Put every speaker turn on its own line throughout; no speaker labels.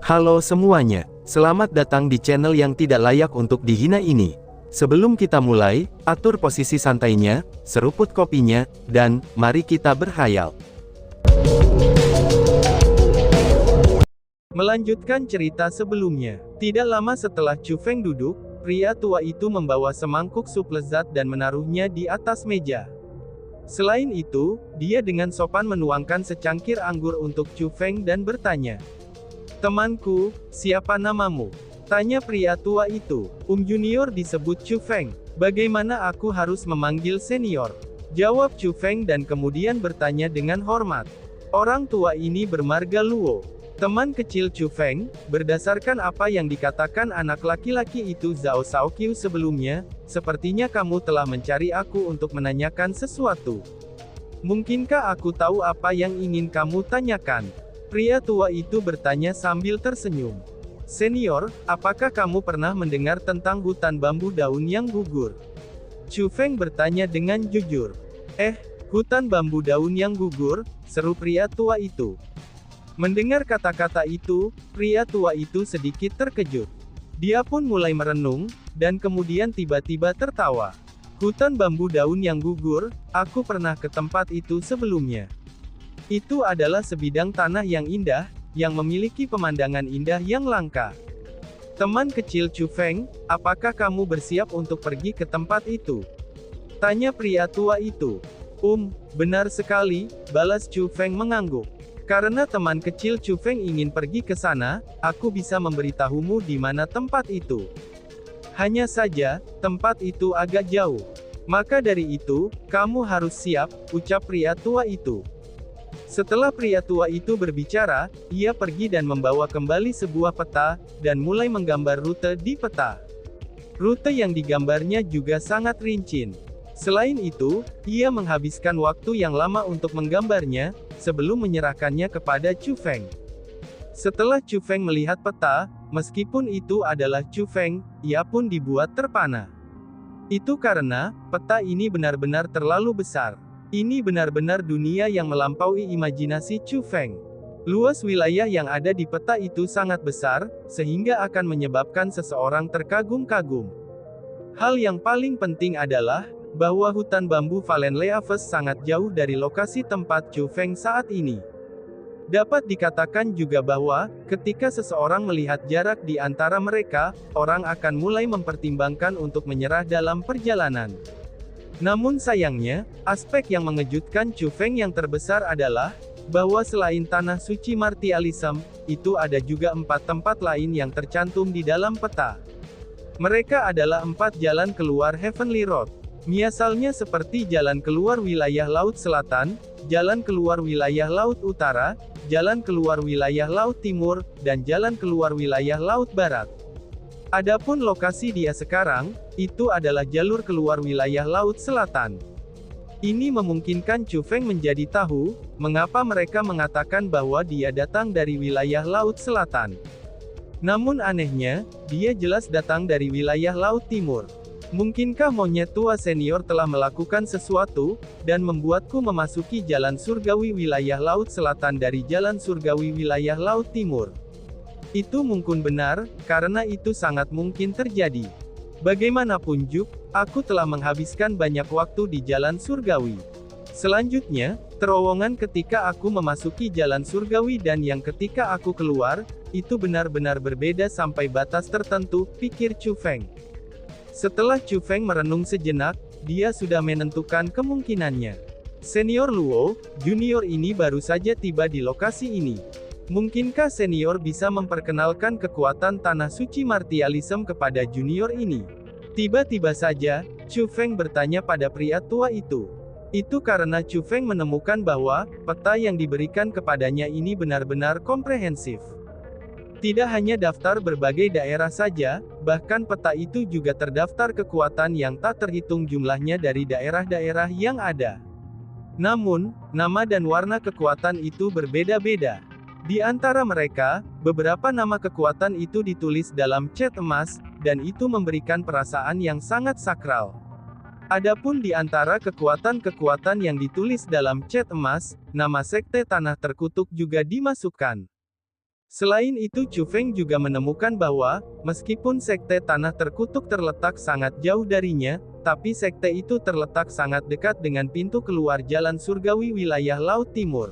Halo semuanya, selamat datang di channel yang tidak layak untuk dihina ini. Sebelum kita mulai, atur posisi santainya, seruput kopinya, dan mari kita berhayal. Melanjutkan cerita sebelumnya, tidak lama setelah Chu Feng duduk, pria tua itu membawa semangkuk sup lezat dan menaruhnya di atas meja. Selain itu, dia dengan sopan menuangkan secangkir anggur untuk Chu Feng dan bertanya, "Temanku, siapa namamu?" Tanya pria tua itu. Junior disebut Chu Feng. Bagaimana aku harus memanggil senior? Jawab Chu Feng dan kemudian bertanya dengan hormat. Orang tua ini bermarga Luo. Teman kecil Chu Feng, berdasarkan apa yang dikatakan anak laki-laki itu Zhao Shaoqiu sebelumnya, sepertinya kamu telah mencari aku untuk menanyakan sesuatu. Mungkinkah aku tahu apa yang ingin kamu tanyakan? Pria tua itu bertanya sambil tersenyum. Senior, apakah kamu pernah mendengar tentang hutan bambu daun yang gugur? Chu Feng bertanya dengan jujur. Hutan bambu daun yang gugur, seru pria tua itu. Mendengar kata-kata itu, pria tua itu sedikit terkejut. Dia pun mulai merenung, dan kemudian tiba-tiba tertawa. Hutan bambu daun yang gugur, aku pernah ke tempat itu sebelumnya. Itu adalah sebidang tanah yang indah, yang memiliki pemandangan indah yang langka. Teman kecil Chu Feng, apakah kamu bersiap untuk pergi ke tempat itu? Tanya pria tua itu. Benar sekali, balas Chu Feng mengangguk. Karena teman kecil Chu Feng ingin pergi ke sana, aku bisa memberitahumu di mana tempat itu. Hanya saja, tempat itu agak jauh. Maka dari itu, kamu harus siap, ucap pria tua itu. Setelah pria tua itu berbicara, ia pergi dan membawa kembali sebuah peta, dan mulai menggambar rute di peta. Rute yang digambarnya juga sangat rinci. Selain itu, ia menghabiskan waktu yang lama untuk menggambarnya, sebelum menyerahkannya kepada Chu Feng. Setelah Chu Feng melihat peta, meskipun itu adalah Chu Feng, ia pun dibuat terpana. Itu karena, peta ini benar-benar terlalu besar. Ini benar-benar dunia yang melampaui imajinasi Chu Feng. Luas wilayah yang ada di peta itu sangat besar, sehingga akan menyebabkan seseorang terkagum-kagum. Hal yang paling penting adalah, bahwa hutan bambu Valenleaves sangat jauh dari lokasi tempat Chu Feng saat ini. Dapat dikatakan juga bahwa, ketika seseorang melihat jarak di antara mereka, orang akan mulai mempertimbangkan untuk menyerah dalam perjalanan. Namun sayangnya, aspek yang mengejutkan Chu Feng yang terbesar adalah, bahwa selain tanah suci Martialism, itu ada juga 4 tempat lain yang tercantum di dalam peta. Mereka adalah 4 jalan keluar Heavenly Road. Misalnya seperti jalan keluar wilayah Laut Selatan, jalan keluar wilayah Laut Utara, jalan keluar wilayah Laut Timur, dan jalan keluar wilayah Laut Barat. Adapun lokasi dia sekarang, itu adalah jalur keluar wilayah Laut Selatan. Ini memungkinkan Chu Feng menjadi tahu, mengapa mereka mengatakan bahwa dia datang dari wilayah Laut Selatan. Namun anehnya, dia jelas datang dari wilayah Laut Timur. Mungkinkah monyet tua senior telah melakukan sesuatu, dan membuatku memasuki jalan surgawi wilayah Laut Selatan dari jalan surgawi wilayah Laut Timur? Itu mungkin benar, karena itu sangat mungkin terjadi. Bagaimanapun juga, aku telah menghabiskan banyak waktu di jalan surgawi. Selanjutnya, terowongan ketika aku memasuki jalan surgawi dan yang ketika aku keluar, itu benar-benar berbeda sampai batas tertentu, pikir Chu Feng. Setelah Chu Feng merenung sejenak, dia sudah menentukan kemungkinannya. Senior Luo, junior ini baru saja tiba di lokasi ini. Mungkinkah senior bisa memperkenalkan kekuatan tanah suci Martialism kepada junior ini? Tiba-tiba saja, Chu Feng bertanya pada pria tua itu. Itu karena Chu Feng menemukan bahwa, peta yang diberikan kepadanya ini benar-benar komprehensif. Tidak hanya daftar berbagai daerah saja, bahkan peta itu juga terdaftar kekuatan yang tak terhitung jumlahnya dari daerah-daerah yang ada. Namun, nama dan warna kekuatan itu berbeda-beda. Di antara mereka, beberapa nama kekuatan itu ditulis dalam cat emas, dan itu memberikan perasaan yang sangat sakral. Adapun di antara kekuatan-kekuatan yang ditulis dalam cat emas, nama sekte tanah terkutuk juga dimasukkan. Selain itu Chu Feng juga menemukan bahwa, meskipun sekte tanah terkutuk terletak sangat jauh darinya, tapi sekte itu terletak sangat dekat dengan pintu keluar jalan surgawi wilayah Laut Timur.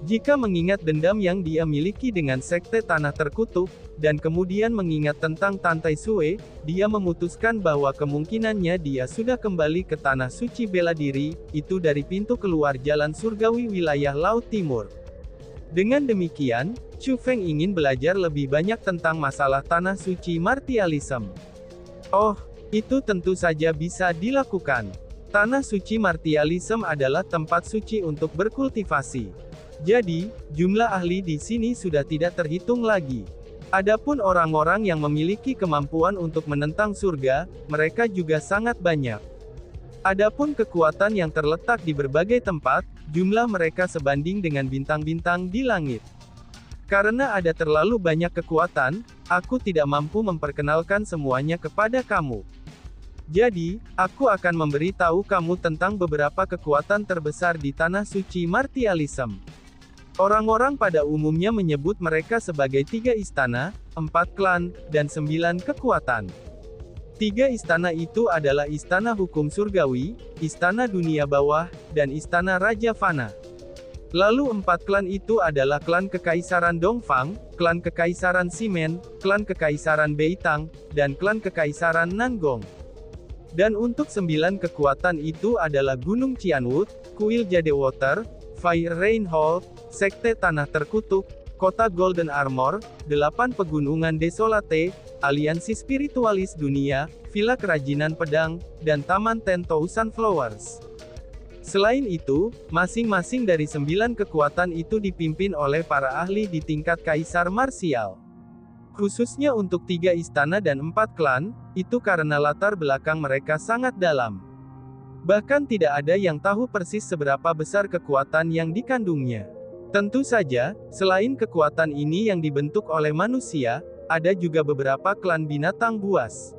Jika mengingat dendam yang dia miliki dengan sekte tanah terkutuk, dan kemudian mengingat tentang Tantai Sue, dia memutuskan bahwa kemungkinannya dia sudah kembali ke tanah suci bela diri, itu dari pintu keluar jalan surgawi wilayah Laut Timur. Dengan demikian, Chu Feng ingin belajar lebih banyak tentang masalah tanah suci martialism. Oh, itu tentu saja bisa dilakukan. Tanah suci martialism adalah tempat suci untuk berkultivasi. Jadi, jumlah ahli di sini sudah tidak terhitung lagi. Adapun orang-orang yang memiliki kemampuan untuk menentang surga, mereka juga sangat banyak. Adapun kekuatan yang terletak di berbagai tempat, jumlah mereka sebanding dengan bintang-bintang di langit. Karena ada terlalu banyak kekuatan, aku tidak mampu memperkenalkan semuanya kepada kamu. Jadi, aku akan memberitahu kamu tentang beberapa kekuatan terbesar di tanah suci martialism. Orang-orang pada umumnya menyebut mereka sebagai 3 istana, 4 klan, dan 9 kekuatan. 3 istana itu adalah Istana Hukum Surgawi, Istana Dunia Bawah, dan Istana Raja Fana. Lalu 4 klan itu adalah klan Kekaisaran Dongfang, klan Kekaisaran Simen, klan Kekaisaran Beitang, dan klan Kekaisaran Nangong. Dan untuk 9 kekuatan itu adalah Gunung Qianwood, Kuil Jadewater, Fire Rain Hall, Sekte Tanah Terkutuk, Kota Golden Armor, 8 Pegunungan Desolate, Aliansi Spiritualis Dunia, Villa Kerajinan Pedang, dan Taman 10,000 Flowers. Selain itu, masing-masing dari 9 kekuatan itu dipimpin oleh para ahli di tingkat kaisar marsial. Khususnya untuk 3 istana dan 4 klan, itu karena latar belakang mereka sangat dalam. Bahkan tidak ada yang tahu persis seberapa besar kekuatan yang dikandungnya. Tentu saja, selain kekuatan ini yang dibentuk oleh manusia, ada juga beberapa klan binatang buas.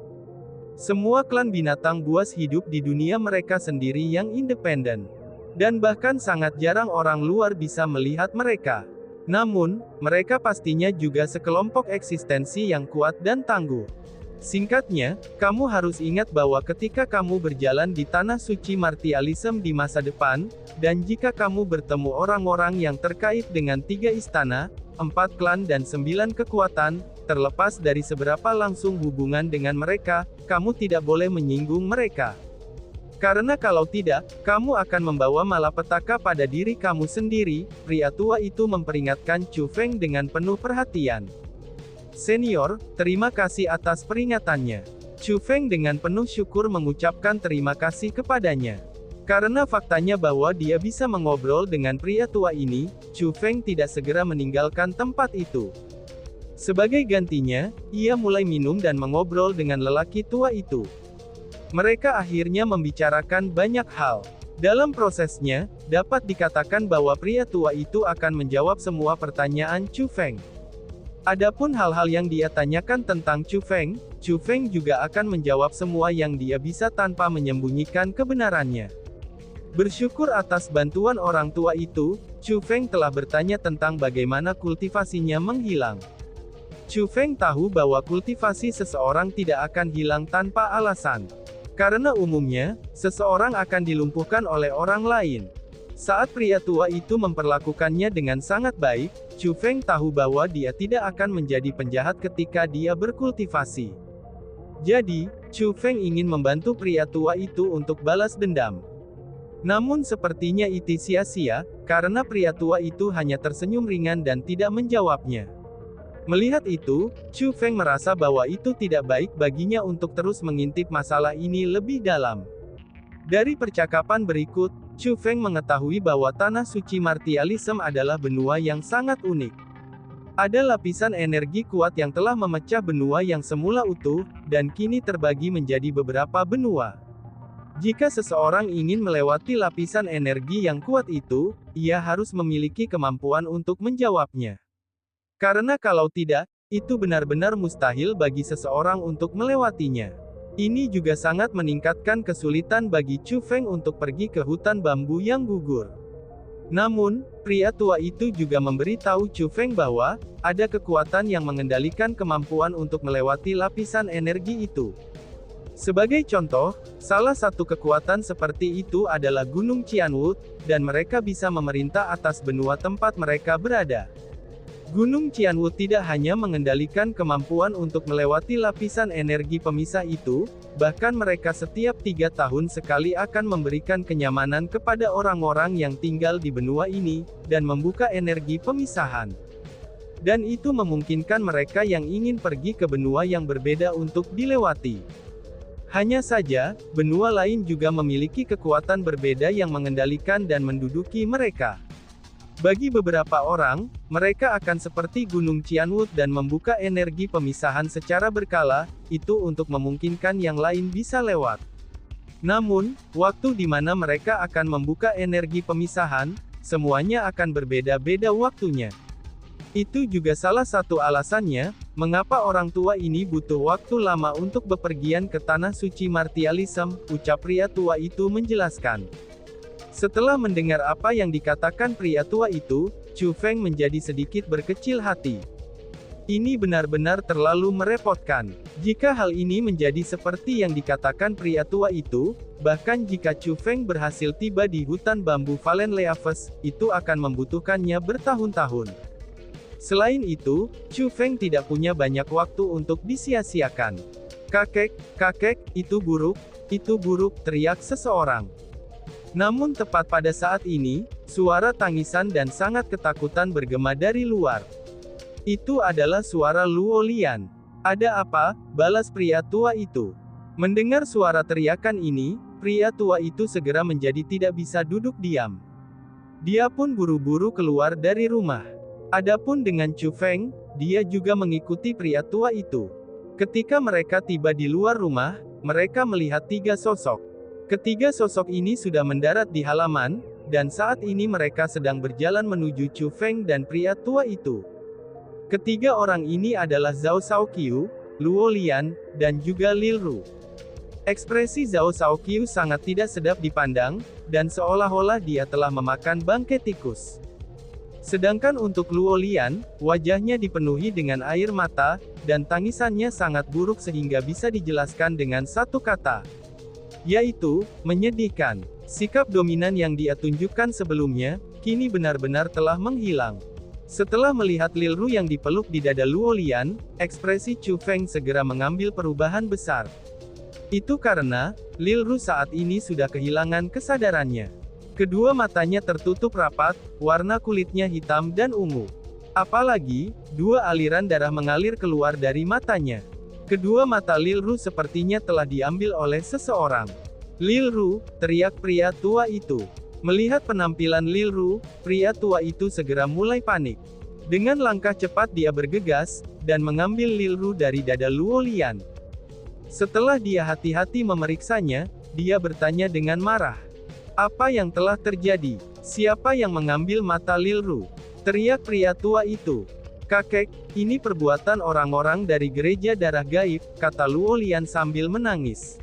Semua klan binatang buas hidup di dunia mereka sendiri yang independen. Dan bahkan sangat jarang orang luar bisa melihat mereka. Namun, mereka pastinya juga sekelompok eksistensi yang kuat dan tangguh. Singkatnya, kamu harus ingat bahwa ketika kamu berjalan di tanah suci martialism di masa depan, dan jika kamu bertemu orang-orang yang terkait dengan 3 istana, 4 klan dan 9 kekuatan, terlepas dari seberapa langsung hubungan dengan mereka, kamu tidak boleh menyinggung mereka. Karena kalau tidak, kamu akan membawa malapetaka pada diri kamu sendiri, pria tua itu memperingatkan Chu Feng dengan penuh perhatian. Senior, terima kasih atas peringatannya. Chu Feng dengan penuh syukur mengucapkan terima kasih kepadanya. Karena faktanya bahwa dia bisa mengobrol dengan pria tua ini, Chu Feng tidak segera meninggalkan tempat itu. Sebagai gantinya, ia mulai minum dan mengobrol dengan lelaki tua itu. Mereka akhirnya membicarakan banyak hal. Dalam prosesnya, dapat dikatakan bahwa pria tua itu akan menjawab semua pertanyaan Chu Feng. Adapun hal-hal yang dia tanyakan tentang Chu Feng juga akan menjawab semua yang dia bisa tanpa menyembunyikan kebenarannya. Bersyukur atas bantuan orang tua itu, Chu Feng telah bertanya tentang bagaimana kultivasinya menghilang. Chu Feng tahu bahwa kultivasi seseorang tidak akan hilang tanpa alasan. Karena umumnya, seseorang akan dilumpuhkan oleh orang lain. Saat pria tua itu memperlakukannya dengan sangat baik, Chu Feng tahu bahwa dia tidak akan menjadi penjahat ketika dia berkultivasi. Jadi, Chu Feng ingin membantu pria tua itu untuk balas dendam. Namun sepertinya itu sia-sia, karena pria tua itu hanya tersenyum ringan dan tidak menjawabnya. Melihat itu, Chu Feng merasa bahwa itu tidak baik baginya untuk terus mengintip masalah ini lebih dalam. Dari percakapan berikut, Chu Feng mengetahui bahwa tanah suci martialism adalah benua yang sangat unik. Ada lapisan energi kuat yang telah memecah benua yang semula utuh, dan kini terbagi menjadi beberapa benua. Jika seseorang ingin melewati lapisan energi yang kuat itu, ia harus memiliki kemampuan untuk menjawabnya. Karena kalau tidak, itu benar-benar mustahil bagi seseorang untuk melewatinya. Ini juga sangat meningkatkan kesulitan bagi Chu Feng untuk pergi ke hutan bambu yang gugur. Namun, pria tua itu juga memberitahu Chu Feng bahwa ada kekuatan yang mengendalikan kemampuan untuk melewati lapisan energi itu. Sebagai contoh, salah satu kekuatan seperti itu adalah Gunung Qianwu, dan mereka bisa memerintah atas benua tempat mereka berada. Gunung Qianwu tidak hanya mengendalikan kemampuan untuk melewati lapisan energi pemisah itu, bahkan mereka setiap 3 tahun sekali akan memberikan kenyamanan kepada orang-orang yang tinggal di benua ini, dan membuka energi pemisahan. Dan itu memungkinkan mereka yang ingin pergi ke benua yang berbeda untuk dilewati. Hanya saja, benua lain juga memiliki kekuatan berbeda yang mengendalikan dan menduduki mereka. Bagi beberapa orang, mereka akan seperti Gunung Qianwu dan membuka energi pemisahan secara berkala, itu untuk memungkinkan yang lain bisa lewat. Namun, waktu di mana mereka akan membuka energi pemisahan, semuanya akan berbeda-beda waktunya. Itu juga salah satu alasannya, mengapa orang tua ini butuh waktu lama untuk bepergian ke Tanah Suci Martialism, ucap pria tua itu menjelaskan. Setelah mendengar apa yang dikatakan pria tua itu, Chu Feng menjadi sedikit berkecil hati. Ini benar-benar terlalu merepotkan. Jika hal ini menjadi seperti yang dikatakan pria tua itu, bahkan jika Chu Feng berhasil tiba di hutan bambu Valen Leaves, itu akan membutuhkannya bertahun-tahun. Selain itu, Chu Feng tidak punya banyak waktu untuk disia-siakan. Kakek, itu buruk, teriak seseorang. Namun tepat pada saat ini, suara tangisan dan sangat ketakutan bergema dari luar. Itu adalah suara Luo Lian. Ada apa? Balas pria tua itu. Mendengar suara teriakan ini, pria tua itu segera menjadi tidak bisa duduk diam. Dia pun buru-buru keluar dari rumah. Adapun dengan Chu Feng, dia juga mengikuti pria tua itu. Ketika mereka tiba di luar rumah, mereka melihat 3 sosok. Ketiga sosok ini sudah mendarat di halaman, dan saat ini mereka sedang berjalan menuju Chu Feng dan pria tua itu. Ketiga orang ini adalah Zhao Shaoqiu, Luo Lian, dan juga Lil Ru. Ekspresi Zhao Shaoqiu sangat tidak sedap dipandang, dan seolah-olah dia telah memakan bangkai tikus. Sedangkan untuk Luo Lian, wajahnya dipenuhi dengan air mata, dan tangisannya sangat buruk sehingga bisa dijelaskan dengan satu kata. Yaitu, menyedihkan. Sikap dominan yang dia tunjukkan sebelumnya, kini benar-benar telah menghilang. Setelah melihat Lil Ru yang dipeluk di dada Luo Lian, ekspresi Chu Feng segera mengambil perubahan besar. Itu karena, Lil Ru saat ini sudah kehilangan kesadarannya. Kedua matanya tertutup rapat, warna kulitnya hitam dan ungu. Apalagi, 2 aliran darah mengalir keluar dari matanya. Kedua mata Lil Ru sepertinya telah diambil oleh seseorang. Lil Ru, teriak pria tua itu. Melihat penampilan Lil Ru, pria tua itu segera mulai panik. Dengan langkah cepat dia bergegas, dan mengambil Lil Ru dari dada Luo Lian. Setelah dia hati-hati memeriksanya, dia bertanya dengan marah. Apa yang telah terjadi? Siapa yang mengambil mata Lil Ru? Teriak pria tua itu. Kakek, ini perbuatan orang-orang dari gereja darah gaib, kata Luo Lian sambil menangis.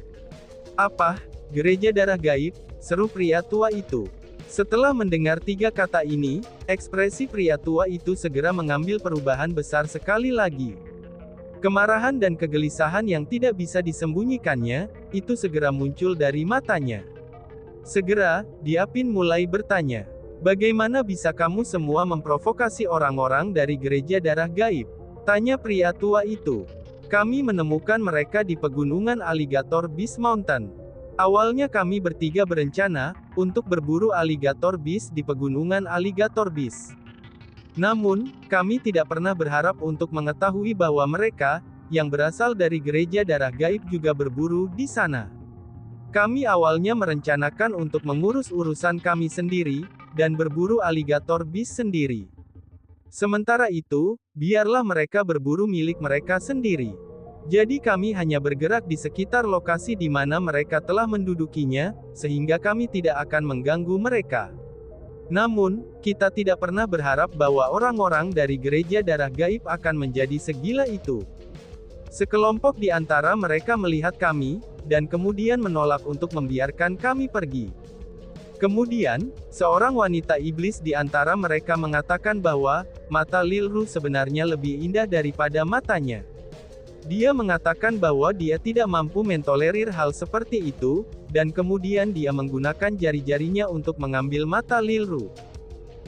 Apa? Gereja darah gaib? Seru pria tua itu. Setelah mendengar 3 kata ini, ekspresi pria tua itu segera mengambil perubahan besar sekali lagi. Kemarahan dan kegelisahan yang tidak bisa disembunyikannya, itu segera muncul dari matanya. Segera, Diapin mulai bertanya. Bagaimana bisa kamu semua memprovokasi orang-orang dari gereja darah gaib? Tanya pria tua itu. Kami menemukan mereka di pegunungan Alligator Beast Mountain. Awalnya kami bertiga berencana untuk berburu Alligator Beast di pegunungan Alligator Beast. Namun, kami tidak pernah berharap untuk mengetahui bahwa mereka, yang berasal dari gereja darah gaib juga berburu di sana. Kami awalnya merencanakan untuk mengurus urusan kami sendiri, dan berburu Alligator Beast sendiri. Sementara itu, biarlah mereka berburu milik mereka sendiri. Jadi kami hanya bergerak di sekitar lokasi di mana mereka telah mendudukinya, sehingga kami tidak akan mengganggu mereka. Namun, kita tidak pernah berharap bahwa orang-orang dari gereja darah gaib akan menjadi segila itu. Sekelompok di antara mereka melihat kami, dan kemudian menolak untuk membiarkan kami pergi. Kemudian, seorang wanita iblis di antara mereka mengatakan bahwa mata Lil Ru sebenarnya lebih indah daripada matanya. Dia mengatakan bahwa dia tidak mampu mentolerir hal seperti itu, dan kemudian dia menggunakan jari-jarinya untuk mengambil mata Lil Ru.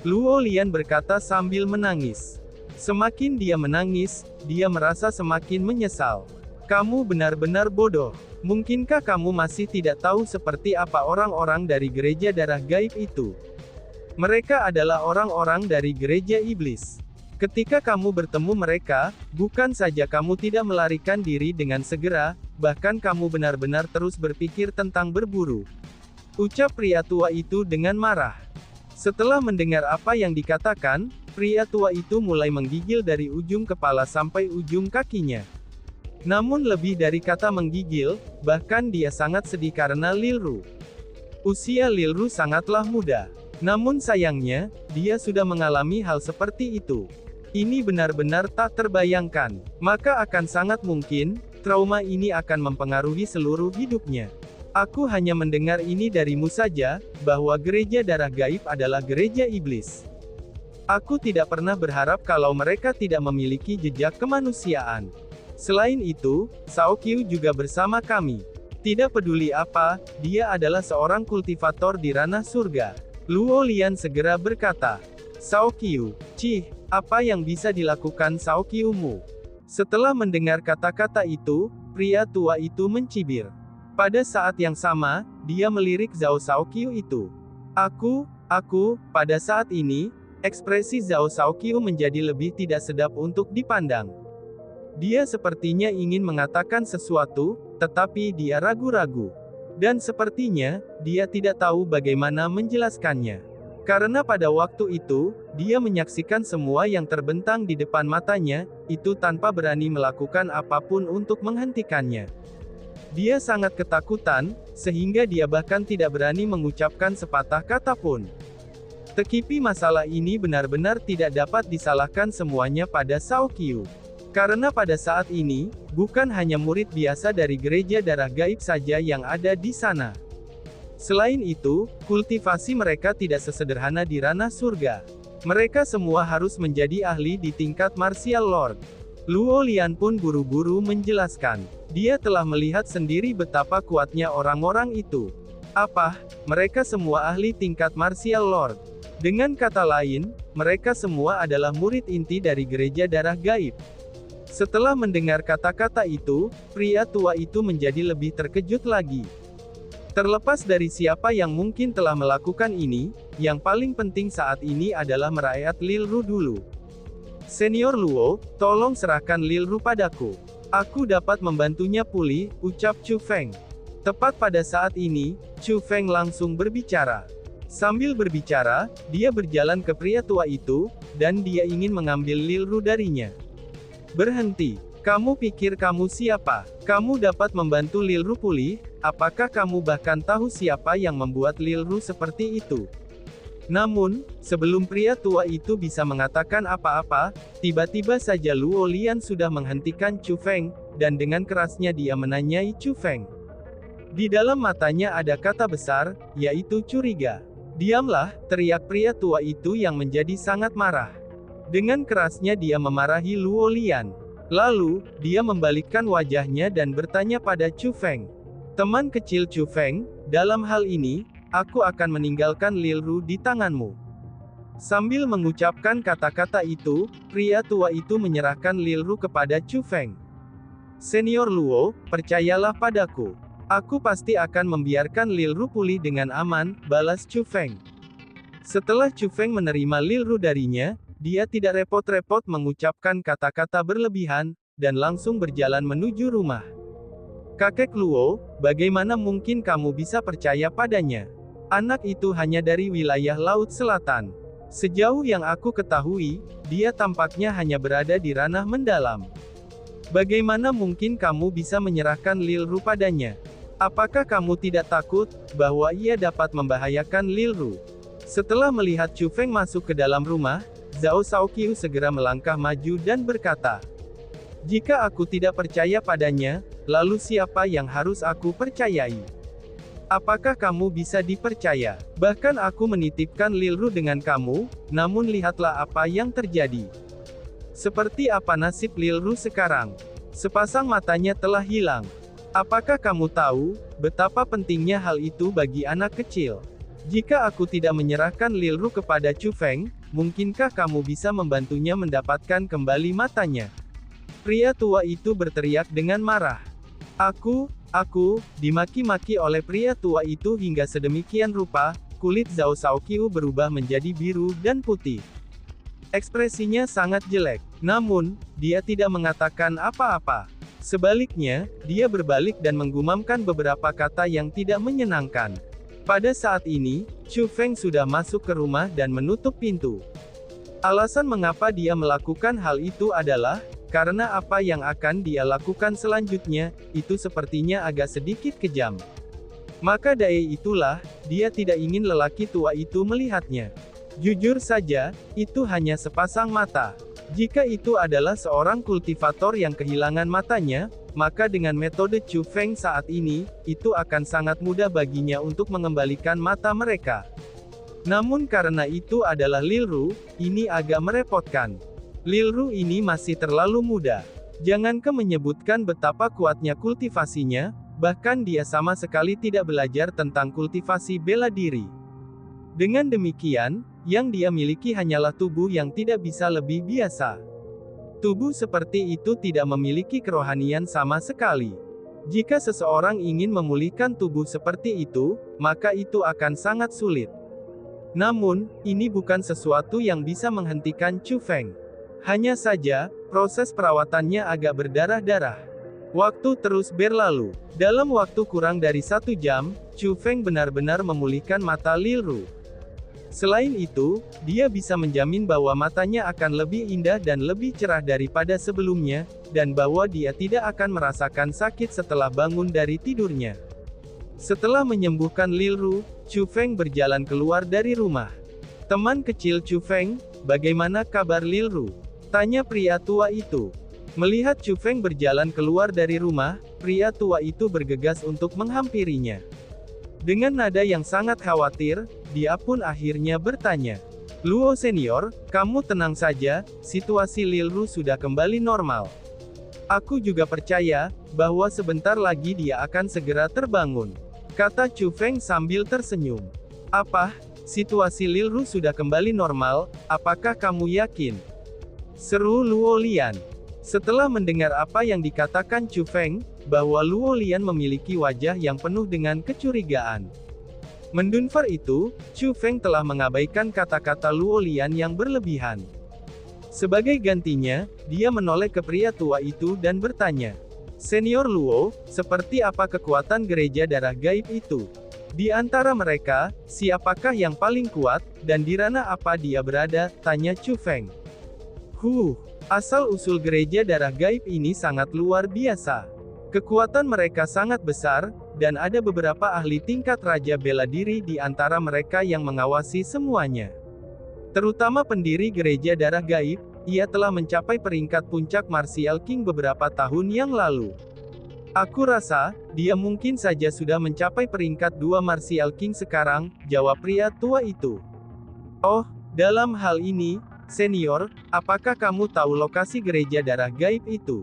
Luo Lian berkata sambil menangis. Semakin dia menangis, dia merasa semakin menyesal. Kamu benar-benar bodoh. Mungkinkah kamu masih tidak tahu seperti apa orang-orang dari gereja darah gaib itu? Mereka adalah orang-orang dari gereja iblis. Ketika kamu bertemu mereka, bukan saja kamu tidak melarikan diri dengan segera, bahkan kamu benar-benar terus berpikir tentang berburu. Ucap pria tua itu dengan marah. Setelah mendengar apa yang dikatakan, pria tua itu mulai menggigil dari ujung kepala sampai ujung kakinya. Namun lebih dari kata menggigil, bahkan dia sangat sedih karena Lil Ru. Usia Lil Ru sangatlah muda. Namun sayangnya, dia sudah mengalami hal seperti itu. Ini benar-benar tak terbayangkan. Maka akan sangat mungkin, trauma ini akan mempengaruhi seluruh hidupnya. Aku hanya mendengar ini darimu saja, bahwa gereja darah gaib adalah gereja iblis. Aku tidak pernah berharap kalau mereka tidak memiliki jejak kemanusiaan. Selain itu, Sao Qiu juga bersama kami. Tidak peduli apa, dia adalah seorang kultivator di ranah surga. Luo Lian segera berkata. Sao Qiu, cih, apa yang bisa dilakukan Sao Qiu-mu? Setelah mendengar kata-kata itu, pria tua itu mencibir. Pada saat yang sama, dia melirik Zhao Sao Qiu itu. Pada saat ini, ekspresi Zhao Sao Qiu menjadi lebih tidak sedap untuk dipandang. Dia sepertinya ingin mengatakan sesuatu, tetapi dia ragu-ragu. Dan sepertinya, dia tidak tahu bagaimana menjelaskannya. Karena pada waktu itu, dia menyaksikan semua yang terbentang di depan matanya, itu tanpa berani melakukan apapun untuk menghentikannya. Dia sangat ketakutan, sehingga dia bahkan tidak berani mengucapkan sepatah kata pun. Tekipi masalah ini benar-benar tidak dapat disalahkan semuanya pada Sao Qiu. Karena pada saat ini, bukan hanya murid biasa dari gereja darah gaib saja yang ada di sana. Selain itu, kultivasi mereka tidak sesederhana di ranah surga. Mereka semua harus menjadi ahli di tingkat Martial Lord. Luo Lian pun buru-buru menjelaskan. Dia telah melihat sendiri betapa kuatnya orang-orang itu. Apa? Mereka semua ahli tingkat Martial Lord. Dengan kata lain, mereka semua adalah murid inti dari gereja darah gaib. Setelah mendengar kata-kata itu, pria tua itu menjadi lebih terkejut lagi. Terlepas dari siapa yang mungkin telah melakukan ini, yang paling penting saat ini adalah merakyat Lil Ru dulu. Senior Luo, tolong serahkan Lil Ru padaku. Aku dapat membantunya pulih, ucap Chu Feng. Tepat pada saat ini, Chu Feng langsung berbicara. Sambil berbicara, dia berjalan ke pria tua itu, dan dia ingin mengambil Lil Ru darinya. Berhenti. Kamu pikir kamu siapa? Kamu dapat membantu Lil Ru pulih? Apakah kamu bahkan tahu siapa yang membuat Lil Ru seperti itu? Namun, sebelum pria tua itu bisa mengatakan apa-apa, tiba-tiba saja Luo Lian sudah menghentikan Chu Feng, dan dengan kerasnya dia menanyai Chu Feng. Di dalam matanya ada kata besar, yaitu curiga. Diamlah, teriak pria tua itu yang menjadi sangat marah. Dengan kerasnya dia memarahi Luo Lian. Lalu, dia membalikkan wajahnya dan bertanya pada Chu Feng. Teman kecil Chu Feng, dalam hal ini, aku akan meninggalkan Lil Ru di tanganmu. Sambil mengucapkan kata-kata itu, pria tua itu menyerahkan Lil Ru kepada Chu Feng. Senior Luo, percayalah padaku. Aku pasti akan membiarkan Lil Ru pulih dengan aman, balas Chu Feng. Setelah Chu Feng menerima Lil Ru darinya, dia tidak repot-repot mengucapkan kata-kata berlebihan, dan langsung berjalan menuju rumah. Kakek Luo, bagaimana mungkin kamu bisa percaya padanya? Anak itu hanya dari wilayah Laut Selatan. Sejauh yang aku ketahui, dia tampaknya hanya berada di ranah mendalam. Bagaimana mungkin kamu bisa menyerahkan Lil Ru padanya? Apakah kamu tidak takut, bahwa ia dapat membahayakan Lil Ru? Setelah melihat Chu Feng masuk ke dalam rumah, Zhao Sao Qiu segera melangkah maju dan berkata, jika aku tidak percaya padanya, lalu siapa yang harus aku percayai? Apakah kamu bisa dipercaya? Bahkan aku menitipkan Lilru dengan kamu, namun lihatlah apa yang terjadi. Seperti apa nasib Lilru sekarang? Sepasang matanya telah hilang. Apakah kamu tahu, betapa pentingnya hal itu bagi anak kecil? Jika aku tidak menyerahkan Lilru kepada Chu Feng, mungkinkah kamu bisa membantunya mendapatkan kembali matanya? Pria tua itu berteriak dengan marah. Aku, dimaki-maki oleh pria tua itu hingga sedemikian rupa, kulit Zhao Shaoqiu berubah menjadi biru dan putih. Ekspresinya sangat jelek. Namun, dia tidak mengatakan apa-apa. Sebaliknya, dia berbalik dan menggumamkan beberapa kata yang tidak menyenangkan. Pada saat ini, Chu Feng sudah masuk ke rumah dan menutup pintu. Alasan mengapa dia melakukan hal itu adalah, karena apa yang akan dia lakukan selanjutnya, itu sepertinya agak sedikit kejam. Maka dari itulah, dia tidak ingin lelaki tua itu melihatnya. Jujur saja, itu hanya sepasang mata. Jika itu adalah seorang kultivator yang kehilangan matanya, maka dengan metode Chu Feng saat ini, itu akan sangat mudah baginya untuk mengembalikan mata mereka. Namun karena itu adalah Lilru, ini agak merepotkan. Lilru ini masih terlalu muda. Jangankan menyebutkan betapa kuatnya kultivasinya, bahkan dia sama sekali tidak belajar tentang kultivasi bela diri. Dengan demikian, yang dia miliki hanyalah tubuh yang tidak bisa lebih biasa. Tubuh seperti itu tidak memiliki kerohanian sama sekali. Jika seseorang ingin memulihkan tubuh seperti itu, maka itu akan sangat sulit. Namun, ini bukan sesuatu yang bisa menghentikan Chu Feng. Hanya saja, proses perawatannya agak berdarah-darah. Waktu terus berlalu. Dalam waktu kurang dari 1 jam, Chu Feng benar-benar memulihkan mata Lilru. Selain itu, dia bisa menjamin bahwa matanya akan lebih indah dan lebih cerah daripada sebelumnya, dan bahwa dia tidak akan merasakan sakit setelah bangun dari tidurnya. Setelah menyembuhkan Lilru, Chu Feng berjalan keluar dari rumah. Teman kecil Chu Feng, bagaimana kabar Lilru? Tanya pria tua itu. Melihat Chu Feng berjalan keluar dari rumah, pria tua itu bergegas untuk menghampirinya. Dengan nada yang sangat khawatir, dia pun akhirnya bertanya. Luo senior, kamu tenang saja, situasi Lilru sudah kembali normal. Aku juga percaya, bahwa sebentar lagi dia akan segera terbangun. Kata Chu Feng sambil tersenyum. Apa? Situasi Lilru sudah kembali normal, apakah kamu yakin? Seru Luo Lian. Setelah mendengar apa yang dikatakan Chu Feng, bahwa Luo Lian memiliki wajah yang penuh dengan kecurigaan. Mendengar itu, Chu Feng telah mengabaikan kata-kata Luo Lian yang berlebihan. Sebagai gantinya, dia menoleh ke pria tua itu dan bertanya, Senior Luo, seperti apa kekuatan gereja darah gaib itu? Di antara mereka, siapakah yang paling kuat, dan di ranah apa dia berada? Tanya Chu Feng. Asal-usul gereja darah gaib ini sangat luar biasa. Kekuatan mereka sangat besar, dan ada beberapa ahli tingkat raja bela diri di antara mereka yang mengawasi semuanya. Terutama pendiri gereja darah gaib, ia telah mencapai peringkat puncak Martial King beberapa tahun yang lalu. Aku rasa, dia mungkin saja sudah mencapai peringkat 2 Martial King sekarang, jawab pria tua itu. Oh, dalam hal ini, Senior, apakah kamu tahu lokasi gereja darah gaib itu?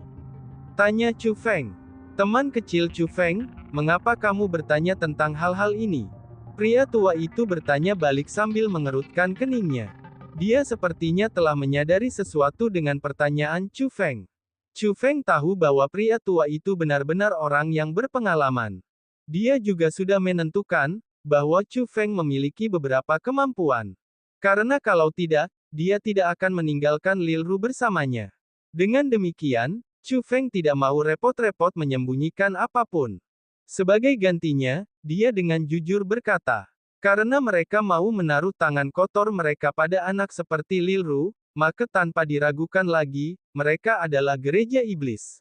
Tanya Chu Feng. Teman kecil Chu Feng, mengapa kamu bertanya tentang hal-hal ini? Pria tua itu bertanya balik sambil mengerutkan keningnya. Dia sepertinya telah menyadari sesuatu dengan pertanyaan Chu Feng. Chu Feng tahu bahwa pria tua itu benar-benar orang yang berpengalaman. Dia juga sudah menentukan, bahwa Chu Feng memiliki beberapa kemampuan. Karena kalau tidak, dia tidak akan meninggalkan Lilru bersamanya. Dengan demikian, Chu Feng tidak mau repot-repot menyembunyikan apapun. Sebagai gantinya, dia dengan jujur berkata, karena mereka mau menaruh tangan kotor mereka pada anak seperti Lilru, maka tanpa diragukan lagi, mereka adalah gereja iblis.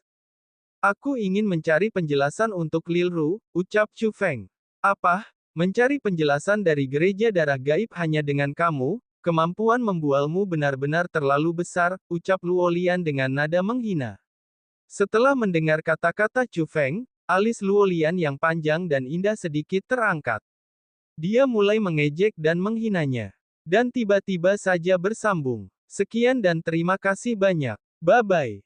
Aku ingin mencari penjelasan untuk Lilru, ucap Chu Feng. Apa? Mencari penjelasan dari gereja darah gaib hanya dengan kamu? Kemampuan membualmu benar-benar terlalu besar, ucap Luo Lian dengan nada menghina. Setelah mendengar kata-kata Chu Feng, Alis Luolian yang panjang dan indah sedikit terangkat. Dia mulai mengejek dan menghinanya. Dan tiba-tiba saja bersambung. Sekian dan terima kasih banyak. Bye-bye.